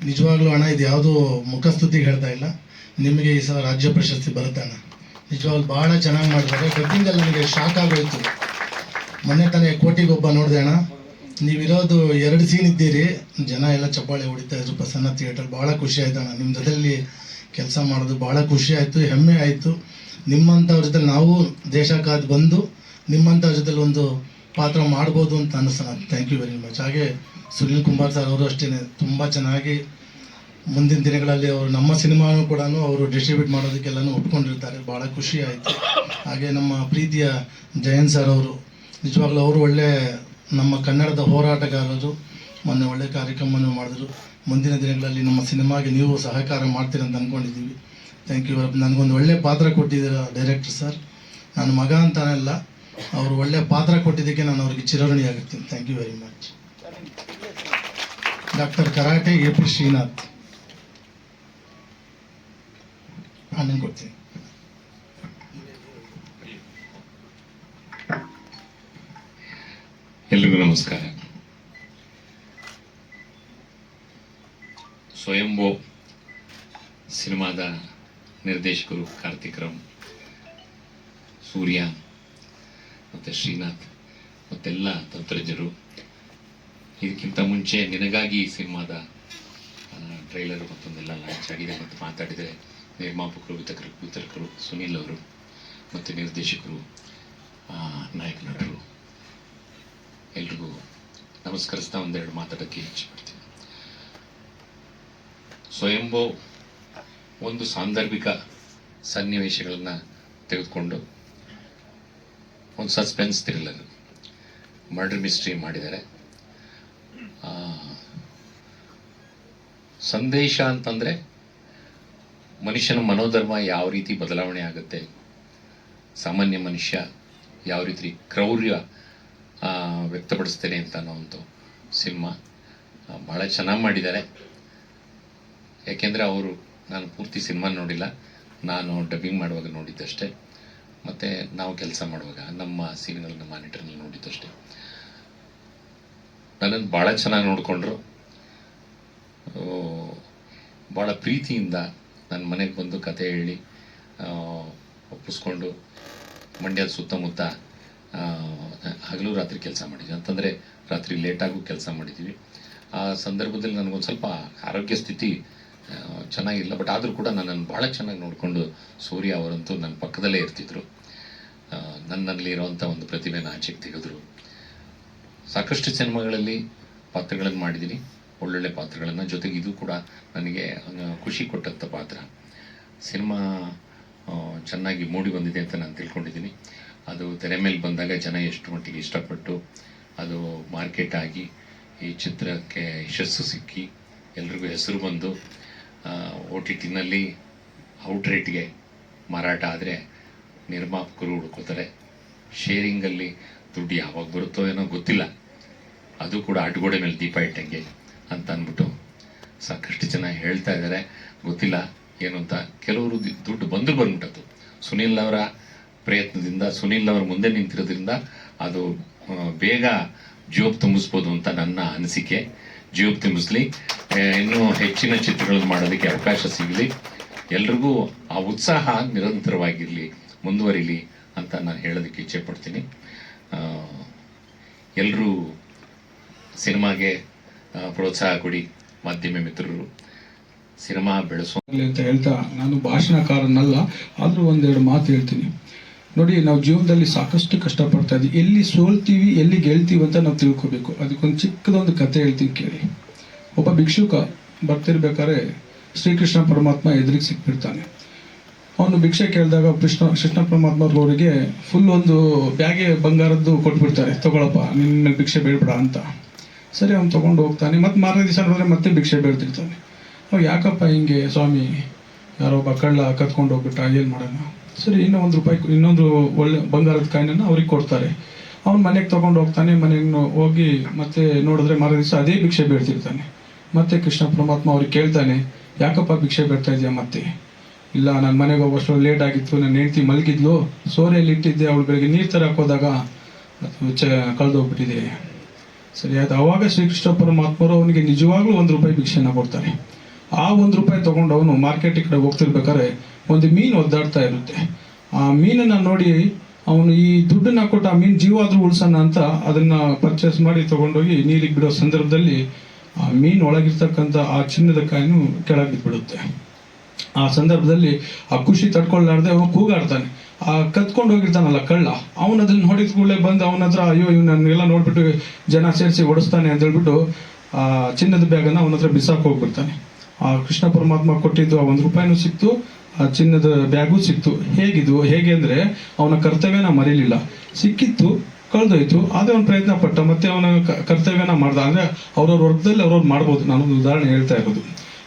ನಿಜವಾಗ್ಲೂ ಅಣ್ಣ ಇದು ಯಾವುದೋ ಮುಖಸ್ತುತಿಗೆ ಹೇಳ್ತಾ ಇಲ್ಲ, ನಿಮಗೆ ಈ ಸಲ ರಾಜ್ಯ ಪ್ರಶಸ್ತಿ ಬರುತ್ತೆ ಅಣ್ಣ. ನಿಜವಾಗ್ಲೂ ಭಾಳ ಚೆನ್ನಾಗಿ ಮಾಡಿದ್ದಾರೆ. ಡಬ್ಬಿಂಗಲ್ಲಿ ನನಗೆ ಶಾಕ್ ಆಗೋಯ್ತು. ಮೊನ್ನೆ ತಾನೇ ಕೋಟಿಗೊಬ್ಬ ನೋಡಿದೆ ಅಣ್ಣ, ನೀವಿರೋದು 2 ಸೀನ್ ಇದ್ದೀರಿ, ಜನ ಎಲ್ಲ ಚಪ್ಪಾಳೆ ಹೊಡಿತಾ ಇದ್ರು ಪ್ರಸನ್ನ ಥಿಯೇಟರ್. ಭಾಳ ಖುಷಿ ಆಯ್ತು ಅಣ್ಣ, ನಿಮ್ಮ ಜೊತೆಯಲ್ಲಿ ಕೆಲಸ ಮಾಡೋದು ಭಾಳ ಖುಷಿ ಆಯಿತು, ಹೆಮ್ಮೆ ಆಯಿತು. ನಿಮ್ಮಂಥವ್ರ ಜೊತೆ ನಾವು ದೇಶ ಕಾದು ಬಂದು ನಿಮ್ಮಂಥವ್ರ ಜೊತೆಲಿ ಒಂದು ಪಾತ್ರ ಮಾಡ್ಬೋದು ಅಂತ ಅನ್ನಿಸ್ತಾನೆ. Thank you very much. ಹಾಗೆ ಸುನಿಲ್ ಕುಂಬಾರ್ ಸರ್ ಅವರು ಅಷ್ಟೇ ತುಂಬ ಚೆನ್ನಾಗಿ ಮುಂದಿನ ದಿನಗಳಲ್ಲಿ ಅವರು ನಮ್ಮ ಸಿನಿಮಾನು ಕೂಡ ಅವರು ಡಿಸ್ಟ್ರಿಬ್ಯೂಟ್ ಮಾಡೋದಕ್ಕೆಲ್ಲನೂ ಒಪ್ಕೊಂಡಿರ್ತಾರೆ. ಭಾಳ ಖುಷಿ ಆಯಿತು. ಹಾಗೆ ನಮ್ಮ ಪ್ರೀತಿಯ ಜಯಂತ್ ಸರ್ ಅವರು ನಿಜವಾಗ್ಲೂ ಅವರು ಒಳ್ಳೆ ನಮ್ಮ ಕನ್ನಡದ ಹೋರಾಟಗಾರರು, ಮೊನ್ನೆ ಒಳ್ಳೆ ಕಾರ್ಯಕ್ರಮವನ್ನು ಮಾಡಿದ್ರು. ಮುಂದಿನ ದಿನಗಳಲ್ಲಿ ನಮ್ಮ ಸಿನಿಮಾಗೆ ನೀವು ಸಹಕಾರ ಮಾಡ್ತೀರಂತ ಅಂದ್ಕೊಂಡಿದ್ದೀವಿ. Thank you. ನನಗೊಂದು ಒಳ್ಳೆ ಪಾತ್ರ ಕೊಟ್ಟಿದ್ದೀರ ಡೈರೆಕ್ಟರ್ ಸರ್. ನನ್ನ ಮಗ ಅಂತಾನೆಲ್ಲ ಅವರು ಒಳ್ಳೆ ಪಾತ್ರ ಕೊಟ್ಟಿದ್ದಕ್ಕೆ ನಾನು ಅವ್ರಿಗೆ ಚಿರಋಣಿಯಾಗಿರ್ತೀನಿ. Thank you very much. Doctor karate A P Srinath ನಾನು ಕೊಡ್ತೀನಿ. ಎಲ್ರಿಗೂ ನಮಸ್ಕಾರ. ಸ್ವಯಂಭೂ ಸಿನಿಮಾದ ನಿರ್ದೇಶಕರು ಕಾರ್ತಿಕ್ ರಾಮ್, ಸೂರ್ಯ ಮತ್ತು ಶ್ರೀನಾಥ್ ಮತ್ತೆಲ್ಲ ತಂತ್ರಜ್ಞರು, ಇದಕ್ಕಿಂತ ಮುಂಚೆ ನಿನಗಾಗಿ ಈ ಸಿನಿಮಾದ ಟ್ರೈಲರ್ ಮತ್ತೊಂದೆಲ್ಲ ಲಾಂಚ್ ಆಗಿದೆ ಮತ್ತು ಮಾತಾಡಿದರೆ ನಿರ್ಮಾಪಕರು, ವಿತರಕರು ಸುನೀಲ್ ಅವರು ಮತ್ತು ನಿರ್ದೇಶಕರು, ನಾಯಕ ನಟರು ಎಲ್ರಿಗೂ ನಮಸ್ಕರಿಸ್ತಾ ಒಂದೆರಡು ಮಾತಾಡೋಕ್ಕೆ ಇಚ್ಛೆಪಡ್ತೀನಿ. ಸ್ವಯಂಭೂ ಒಂದು ಸಾಂದರ್ಭಿಕ ಸನ್ನಿವೇಶಗಳನ್ನು ತೆಗೆದುಕೊಂಡು ಒಂದು ಸಸ್ಪೆನ್ಸ್ ಥ್ರಿಲ್ಲರ್ ಮರ್ಡರ್ ಮಿಸ್ಟ್ರಿ ಮಾಡಿದ್ದಾರೆ. ಸಂದೇಶ ಅಂತಂದರೆ ಮನುಷ್ಯನ ಮನೋಧರ್ಮ ಯಾವ ರೀತಿ ಬದಲಾವಣೆ ಆಗುತ್ತೆ, ಸಾಮಾನ್ಯ ಮನುಷ್ಯ ಯಾವ ರೀತಿ ಕ್ರೌರ್ಯ ವ್ಯಕ್ತಪಡಿಸ್ತೇನೆ ಅಂತ ಅನ್ನೋ ಒಂದು ಸಿನಿಮಾ ಭಾಳ ಚೆನ್ನಾಗಿ ಮಾಡಿದ್ದಾರೆ. ಯಾಕೆಂದರೆ ಅವರು, ನಾನು ಪೂರ್ತಿ ಸಿನಿಮಾ ನೋಡಿಲ್ಲ, ನಾನು ಡಬ್ಬಿಂಗ್ ಮಾಡುವಾಗ ನೋಡಿದ್ದಷ್ಟೇ, ಮತ್ತು ನಾವು ಕೆಲಸ ಮಾಡುವಾಗ ನಮ್ಮ ಸೀನ್ಗಳನ್ನ ಮಾನಿಟರ್ನಲ್ಲಿ ನೋಡಿದ್ದಷ್ಟೇ. ನನ್ನನ್ನು ಭಾಳ ಚೆನ್ನಾಗಿ ನೋಡಿಕೊಂಡ್ರು. ಭಾಳ ಪ್ರೀತಿಯಿಂದ ನನ್ನ ಮನೆಗೆ ಬಂದು ಕತೆ ಹೇಳಿ ಒಪ್ಪಿಸ್ಕೊಂಡು ಮಂಡ್ಯದ ಸುತ್ತಮುತ್ತ ಹಗಲು ರಾತ್ರಿ ಕೆಲಸ ಮಾಡಿದ್ವಿ. ಅಂತಂದರೆ ರಾತ್ರಿ ಲೇಟಾಗೂ ಕೆಲಸ ಮಾಡಿದ್ದೀವಿ. ಆ ಸಂದರ್ಭದಲ್ಲಿ ನನಗೊಂದು ಸ್ವಲ್ಪ ಆರೋಗ್ಯ ಸ್ಥಿತಿ ಚೆನ್ನಾಗಿಲ್ಲ, ಬಟ್ ಆದರೂ ಕೂಡ ನನ್ನನ್ನು ಭಾಳ ಚೆನ್ನಾಗಿ ನೋಡಿಕೊಂಡು ಸೂರ್ಯ ಅವರಂತೂ ನನ್ನ ಪಕ್ಕದಲ್ಲೇ ಇರ್ತಿದ್ರು. ನನ್ನಲ್ಲಿರುವಂಥ ಒಂದು ಪ್ರತಿಭೆನ ಆಚೆಗೆ ತೆಗೆದ್ರು. ಸಾಕಷ್ಟು ಸಿನಿಮಾಗಳಲ್ಲಿ ಪಾತ್ರಗಳನ್ನು ಮಾಡಿದ್ದೀನಿ, ಒಳ್ಳೊಳ್ಳೆ ಪಾತ್ರಗಳನ್ನು. ಜೊತೆಗೆ ಇದು ಕೂಡ ನನಗೆ ಖುಷಿ ಕೊಟ್ಟಂಥ ಪಾತ್ರ. ಸಿನಿಮಾ ಚೆನ್ನಾಗಿ ಮೂಡಿ ಬಂದಿದೆ ಅಂತ ನಾನು ತಿಳ್ಕೊಂಡಿದ್ದೀನಿ. ಅದು ತೆರೆ ಮೇಲೆ ಬಂದಾಗ ಜನ ಎಷ್ಟು ಮಟ್ಟಿಗೆ ಇಷ್ಟಪಟ್ಟು ಅದು ಮಾರ್ಕೆಟ್ ಆಗಿ ಈ ಚಿತ್ರಕ್ಕೆ ಯಶಸ್ಸು ಸಿಕ್ಕಿ ಎಲ್ರಿಗೂ ಹೆಸರು ಬಂದು OTTನಲ್ಲಿ ಔಟ್ರೇಟ್ಗೆ ಮಾರಾಟ ಆದರೆ ನಿರ್ಮಾಪಕರು ಹುಡ್ಕೋತಾರೆ. ಶೇರಿಂಗಲ್ಲಿ ದುಡ್ಡು ಯಾವಾಗ ಬರುತ್ತೋ ಏನೋ ಗೊತ್ತಿಲ್ಲ, ಅದು ಕೂಡ ಅಡ್ಗೋಡೆ ಮೇಲೆ ದೀಪ ಇಟ್ಟಂಗೆ ಅಂತ ಅಂದ್ಬಿಟ್ಟು ಸಾಕಷ್ಟು ಜನ ಹೇಳ್ತಾ ಇದ್ದಾರೆ. ಗೊತ್ತಿಲ್ಲ ಏನು ಅಂತ. ಕೆಲವರು ದುಡ್ಡು ಬಂದ್ಬಿಟ್ಟದ್ದು ಸುನೀಲ್ ಅವರ ಪ್ರಯತ್ನದಿಂದ, ಸುನೀಲ್ ಅವರ ಮುಂದೆ ನಿಂತಿರೋದ್ರಿಂದ ಅದು ಬೇಗ ಜೋಬ್ ತುಂಬಿಸ್ಬೋದು ಅಂತ ನನ್ನ ಅನಿಸಿಕೆ. ಜೋಬ್ ತುಂಬಿಸ್ಲಿ, ಇನ್ನೂ ಹೆಚ್ಚಿನ ಚಿತ್ರಗಳನ್ನು ಮಾಡೋದಕ್ಕೆ ಅವಕಾಶ ಸಿಗಲಿ, ಎಲ್ರಿಗೂ ಆ ಉತ್ಸಾಹ ನಿರಂತರವಾಗಿರಲಿ, ಮುಂದುವರಿಲಿ ಅಂತ ನಾನು ಹೇಳೋದಕ್ಕೆ ಇಚ್ಛೆ ಪಡ್ತೀನಿ. ಎಲ್ಲರೂ ಸಿನಿಮಾಗೆ ಪ್ರೋತ್ಸಾಹ ಕೊಡಿ, ಮಾಧ್ಯಮ ಮಿತ್ರರು. ಸಿನಿಮಾ ಬೆಳೆಸೋ ಅಂತ ಹೇಳ್ತಾ, ನಾನು ಭಾಷಣಕಾರನಲ್ಲ, ಆದರೂ ಒಂದೆರಡು ಮಾತು ಹೇಳ್ತೀನಿ. ನೋಡಿ, ನಾವು ಜೀವನದಲ್ಲಿ ಸಾಕಷ್ಟು ಕಷ್ಟಪಡ್ತಾ ಇದ್ದೀವಿ. ಎಲ್ಲಿ ಸೋಲ್ತೀವಿ ಎಲ್ಲಿ ಗೆಲ್ತೀವಿ ಅಂತ ನಾವು ತಿಳ್ಕೊಬೇಕು. ಅದಕ್ಕೊಂದು ಚಿಕ್ಕದೊಂದು ಕತೆ ಹೇಳ್ತೀನಿ ಕೇಳಿ. ಒಬ್ಬ ಭಿಕ್ಷುಕ ಬರ್ತಿರ್ಬೇಕಾದ್ರೆ ಶ್ರೀಕೃಷ್ಣ ಪರಮಾತ್ಮ ಎದುರಿಗೆ ಸಿಕ್ಬಿಡ್ತಾನೆ. ಅವನು ಭಿಕ್ಷೆ ಕೇಳಿದಾಗ ಕೃಷ್ಣ ಪರಮಾತ್ಮ ಅವರಿಗೆ ಫುಲ್ ಒಂದು ಬ್ಯಾಗೆ ಬಂಗಾರದ್ದು ಕೊಟ್ಬಿಡ್ತಾರೆ, ತಗೊಳಪ್ಪ ನಿನ್ನ ಭಿಕ್ಷೆ ಬೇಡಬೇಡ ಅಂತ. ಸರಿ, ಅವ್ನು ತೊಗೊಂಡು ಹೋಗ್ತಾನೆ. ಮತ್ತು ಮಾರನೇ ದಿವಸ ನೋಡಿದ್ರೆ ಮತ್ತೆ ಭಿಕ್ಷೆ ಬೇಡ್ತಿರ್ತಾನೆ. ಅವ್ ಯಾಕಪ್ಪ ಹಿಂಗೆ ಸ್ವಾಮಿ, ಯಾರೋ ಒಬ್ಬ ಕಳ್ಳ ಕತ್ಕೊಂಡು ಹೋಗ್ಬಿಟ್ಟ, ಏನು ಮಾಡೋಣ? ಸರಿ, ಇನ್ನೂ ₹1 ಇನ್ನೊಂದು ಒಳ್ಳೆ ಬಂಗಾರದ ಕಾಯಿನನ್ನು ಅವ್ರಿಗೆ ಕೊಡ್ತಾರೆ. ಅವ್ನು ಮನೆಗೆ ತೊಗೊಂಡು ಹೋಗ್ತಾನೆ. ಮನೆಗೆ ಹೋಗಿ ಮತ್ತೆ ನೋಡಿದ್ರೆ ಮಾರನೇ ದಿವಸ ಅದೇ ಭಿಕ್ಷೆ ಬೇಡ್ತಿರ್ತಾನೆ. ಮತ್ತೆ ಕೃಷ್ಣ ಪರಮಾತ್ಮ ಅವ್ರಿಗೆ ಕೇಳ್ತಾನೆ, ಯಾಕಪ್ಪ ಭಿಕ್ಷೆ ಬೇಡ್ತಾ ಇದೆಯಾ? ಮತ್ತೆ ಇಲ್ಲ, ನನ್ನ ಮನೆಗೆ ಹೋಗೋಷ್ಟು ಲೇಟ್ ಆಗಿತ್ತು, ನನ್ನ ಹೆಂಡ್ತಿ ಮಲಗಿದ್ಲು, ಸೋರೆಯಲ್ಲಿ ಇಟ್ಟಿದ್ದೆ, ಅವಳು ಬೆಳಗ್ಗೆ ನೀರು ತರಕ್ಕೆ ಹೋದಾಗ ಅದು ಕಳೆದೋಗ್ಬಿಟ್ಟಿದೆ. ಸರಿ ಆಯ್ತು. ಅವಾಗ ಶ್ರೀಕೃಷ್ಣ ಪರಮಾತ್ಮರು ಅವನಿಗೆ ನಿಜವಾಗ್ಲೂ ₹1 ಭಿಕ್ಷೆನ ಕೊಡ್ತಾರೆ. ಆ ₹1 ತಗೊಂಡು ಅವನು ಮಾರ್ಕೆಟ್ ಕಡೆ ಹೋಗ್ತಿರ್ಬೇಕಾದ್ರೆ ಒಂದು ಮೀನು ಒದ್ದಾಡ್ತಾ ಇರುತ್ತೆ. ಆ ಮೀನನ್ನು ನೋಡಿ ಅವನು ಈ ದುಡ್ಡನ್ನ ಕೊಟ್ಟು ಆ ಮೀನು ಜೀವ ಆದ್ರೂ ಉಳ್ಸೋಣ ಅಂತ ಅದನ್ನ ಪರ್ಚೇಸ್ ಮಾಡಿ ತಗೊಂಡೋಗಿ ನೀರಿಗೆ ಬಿಡೋ ಸಂದರ್ಭದಲ್ಲಿ ಆ ಮೀನು ಒಳಗಿರ್ತಕ್ಕಂಥ ಆ ಚಿನ್ನದ ಕಾಯಿನು ಕೆಳಗೆ ಬಿದ್ದುಬಿಡುತ್ತೆ. ಆ ಸಂದರ್ಭದಲ್ಲಿ ಆ ಖುಷಿ ತಡ್ಕೊಳ್ಳಾರ್ದೆ ಅವನು ಕೂಗಾಡ್ತಾನೆ. ಆ ಕತ್ಕೊಂಡು ಹೋಗಿರ್ತಾನಲ್ಲ ಕಳ್ಳ, ಅವನು ಅದನ್ನ ನೋಡಿದ ಕೂಡಲೇ ಬಂದು ಅವನ ಹತ್ರ, ಅಯ್ಯೋ ಇವನ್ನೆಲ್ಲ ನೋಡ್ಬಿಟ್ಟು ಜನ ಸೇರಿಸಿ ಓಡಿಸ್ತಾನೆ ಅಂತ ಹೇಳ್ಬಿಟ್ಟು ಆ ಚಿನ್ನದ ಬ್ಯಾಗನ್ನು ಅವನ ಹತ್ರ ಬಿಸಾಕ್ ಹೋಗ್ಬಿಡ್ತಾನೆ. ಆ ಕೃಷ್ಣ ಪರಮಾತ್ಮ ಕೊಟ್ಟಿದ್ದು ಆ ₹1 ಸಿಕ್ತು, ಆ ಚಿನ್ನದ ಬ್ಯಾಗು ಸಿಕ್ತು. ಹೇಗೆ ಅಂದರೆ ಅವನ ಕರ್ತವ್ಯನ ಮರೀಲಿಲ್ಲ. ಸಿಕ್ಕಿತ್ತು, ಕಳೆದೋಯ್ತು, ಆದರೆ ಅವನು ಪ್ರಯತ್ನ ಪಟ್ಟ, ಮತ್ತೆ ಅವನ ಕರ್ತವ್ಯನ ಮಾಡ್ದ. ಅಂದರೆ ಅವ್ರವ್ರ ವರ್ಗದಲ್ಲಿ ಅವ್ರವ್ರು ಮಾಡ್ಬೋದು. ನಾನೊಂದು ಉದಾಹರಣೆ ಹೇಳ್ತಾ ಇರೋದು.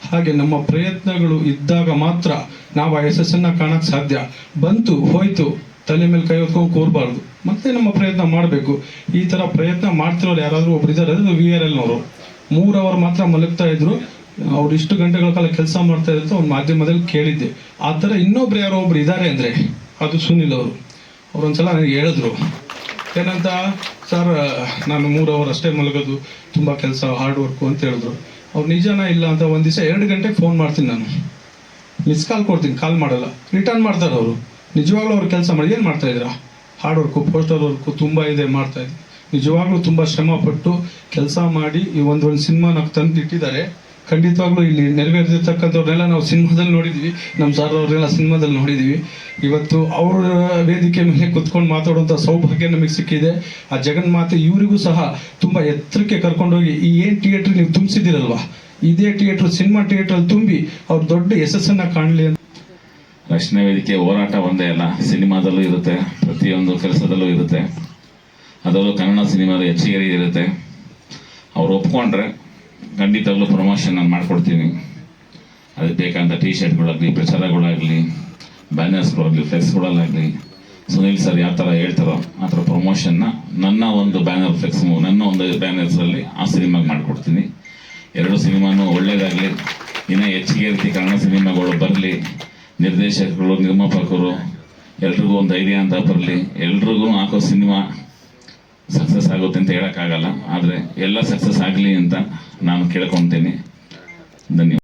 ಹಾಗೆ ನಮ್ಮ ಪ್ರಯತ್ನಗಳು ಇದ್ದಾಗ ಮಾತ್ರ ನಾವು ಆ ಯಶಸ್ಸನ್ನು ಕಾಣಕ್ಕೆ ಸಾಧ್ಯ. ಬಂತು ಹೋಯ್ತು ತಲೆ ಮೇಲೆ ಕೈ ಹೊತ್ಕೊಂಡು ಕೂರಬಾರ್ದು, ಮತ್ತೆ ನಮ್ಮ ಪ್ರಯತ್ನ ಮಾಡಬೇಕು. ಈ ಥರ ಪ್ರಯತ್ನ ಮಾಡ್ತಿರೋರು ಯಾರಾದರೂ ಒಬ್ರು ಇದ್ದಾರೆ, ಅದು VRLನವರು. 3 ಅವರ್ ಮಾತ್ರ ಮಲಗ್ತಾ ಇದ್ರು, ಅವ್ರು ಇಷ್ಟು ಗಂಟೆಗಳ ಕಾಲ ಕೆಲಸ ಮಾಡ್ತಾ ಇದ್ರು ಅವ್ನು ಮಾಧ್ಯಮದಲ್ಲಿ ಕೇಳಿದ್ದೆ. ಆ ಥರ ಇನ್ನೊಬ್ರು ಯಾರೋ ಒಬ್ರು ಇದ್ದಾರೆ ಅಂದರೆ ಅದು ಸುನಿಲ್ ಅವರು. ಅವ್ರೊಂದ್ಸಲ ನನಗೆ ಹೇಳಿದ್ರು, ಏನಂತ, ಸರ್ ನಾನು 3 ಅವರ್ ಅಷ್ಟೇ ಮಲಗೋದು, ತುಂಬ ಕೆಲಸ, ಹಾರ್ಡ್ ವರ್ಕು ಅಂತ ಹೇಳಿದ್ರು. ಅವ್ರು ನಿಜನಾ ಇಲ್ಲ ಅಂತ ಒಂದು ದಿವಸ 2 ಗಂಟೆಗೆ ಫೋನ್ ಮಾಡ್ತೀನಿ ನಾನು, ಮಿಸ್ ಕಾಲ್ ಕೊಡ್ತೀನಿ, ಕಾಲ್ ಮಾಡಲ್ಲ, ರಿಟರ್ನ್ ಮಾಡ್ತಾರೆ ಅವರು. ನಿಜವಾಗ್ಲೂ ಅವ್ರು ಕೆಲಸ ಮಾಡಿ ಏನು ಮಾಡ್ತಾ ಇದ್ದೀರಾ? ಹಾರ್ಡ್ ವರ್ಕು, ಪೋಸ್ಟರ್ ವರ್ಕು ತುಂಬ ಇದೆ, ಮಾಡ್ತಾ ಇದ್ದೀನಿ. ನಿಜವಾಗ್ಲೂ ತುಂಬ ಶ್ರಮ ಪಟ್ಟು ಕೆಲಸ ಮಾಡಿ ಈ ಒಂದು ಸಿನಿಮಾನ ತಂದು ಇಟ್ಟಿದ್ದಾರೆ. ಖಂಡಿತವಾಗ್ಲೂ ಇಲ್ಲಿ ನೆರವೇರಿರ್ತಕ್ಕಂಥವ್ರನ್ನೆಲ್ಲ ನಾವು ಸಿನಿಮಾದಲ್ಲಿ ನೋಡಿದ್ವಿ, ನಮ್ಮ ಸರ್ ಅವ್ರನ್ನೆಲ್ಲ ಸಿನಿಮಾದಲ್ಲಿ ನೋಡಿದ್ವಿ. ಇವತ್ತು ಅವ್ರ ವೇದಿಕೆ ಮೇಲೆ ಕುತ್ಕೊಂಡು ಮಾತಾಡುವಂಥ ಸೌಭಾಗ್ಯ ನಮಗೆ ಸಿಕ್ಕಿದೆ. ಆ ಜಗನ್ಮಾತೆ ಇವರಿಗೂ ಸಹ ತುಂಬ ಎತ್ತರಕ್ಕೆ ಕರ್ಕೊಂಡೋಗಿ ಈ ಏನು ಥಿಯೇಟ್ರ್ ನೀವು ತುಂಬಿಸಿದಿರಲ್ವಾ, ಇದೇ ಥಿಯೇಟ್ರ್ ಸಿನಿಮಾ ಥಿಯೇಟ್ರಲ್ಲಿ ತುಂಬಿ ಅವ್ರು ದೊಡ್ಡ ಯಶಸ್ಸನ್ನು ಕಾಣಲಿ ಅಂತ. ರಕ್ಷಣೆ ವೇದಿಕೆ ಹೋರಾಟ ಒಂದೇ ಅಲ್ಲ, ಸಿನಿಮಾದಲ್ಲೂ ಇರುತ್ತೆ, ಪ್ರತಿಯೊಂದು ಕೆಲಸದಲ್ಲೂ ಇರುತ್ತೆ. ಅದರಲ್ಲೂ ಕನ್ನಡ ಸಿನಿಮಾದ ಹೆಚ್ಚಿಗೆ ಇರುತ್ತೆ. ಅವ್ರು ಒಪ್ಕೊಂಡ್ರೆ ಖಂಡಿತವಾಗ್ಲೂ ಪ್ರಮೋಷನ್ ನಾನು ಮಾಡಿಕೊಡ್ತೀನಿ. ಅದಕ್ಕೆ ಬೇಕಾದಂಥ ಟಿ ಶರ್ಟ್ಗಳಾಗಲಿ, ಪ್ರಚಾರಗಳಾಗಲಿ, ಬ್ಯಾನರ್ಸ್ಗಳಾಗಲಿ, ಫ್ಲೆಕ್ಸ್ಗಳಾಗಲಿ, ಸುನೀಲ್ ಸರ್ ಯಾವ ಥರ ಹೇಳ್ತಾರೋ ಆ ಥರ ಪ್ರಮೋಷನ್ನ ನನ್ನ ಒಂದು ಬ್ಯಾನರ್ ಫ್ಲೆಕ್ಸ್, ನನ್ನ ಒಂದು ಬ್ಯಾನರ್ಸಲ್ಲಿ ಆ ಸಿನಿಮಾಗೆ ಮಾಡಿಕೊಡ್ತೀನಿ. 2 ಸಿನಿಮಾನು ಒಳ್ಳೇದಾಗಲಿ, ಇನ್ನೂ ಹೆಚ್ಚಿಗೆ ರೀತಿ ಕನ್ನಡ ಸಿನಿಮಾಗಳು ಬರಲಿ, ನಿರ್ದೇಶಕರು, ನಿರ್ಮಾಪಕರು ಎಲ್ರಿಗೂ ಒಂದು ಧೈರ್ಯ ಅಂತ ಬರಲಿ. ಎಲ್ರಿಗೂ ಹಾಕೋ ಸಿನಿಮಾ ಸಕ್ಸಸ್ ಆಗುತ್ತೆ ಅಂತ ಹೇಳೋಕ್ಕಾಗಲ್ಲ, ಆದರೆ ಎಲ್ಲ ಸಕ್ಸಸ್ ಆಗಲಿ ಅಂತ ನಾನು ಕೇಳ್ಕೊತೀನಿ. ಧನ್ಯವಾದ.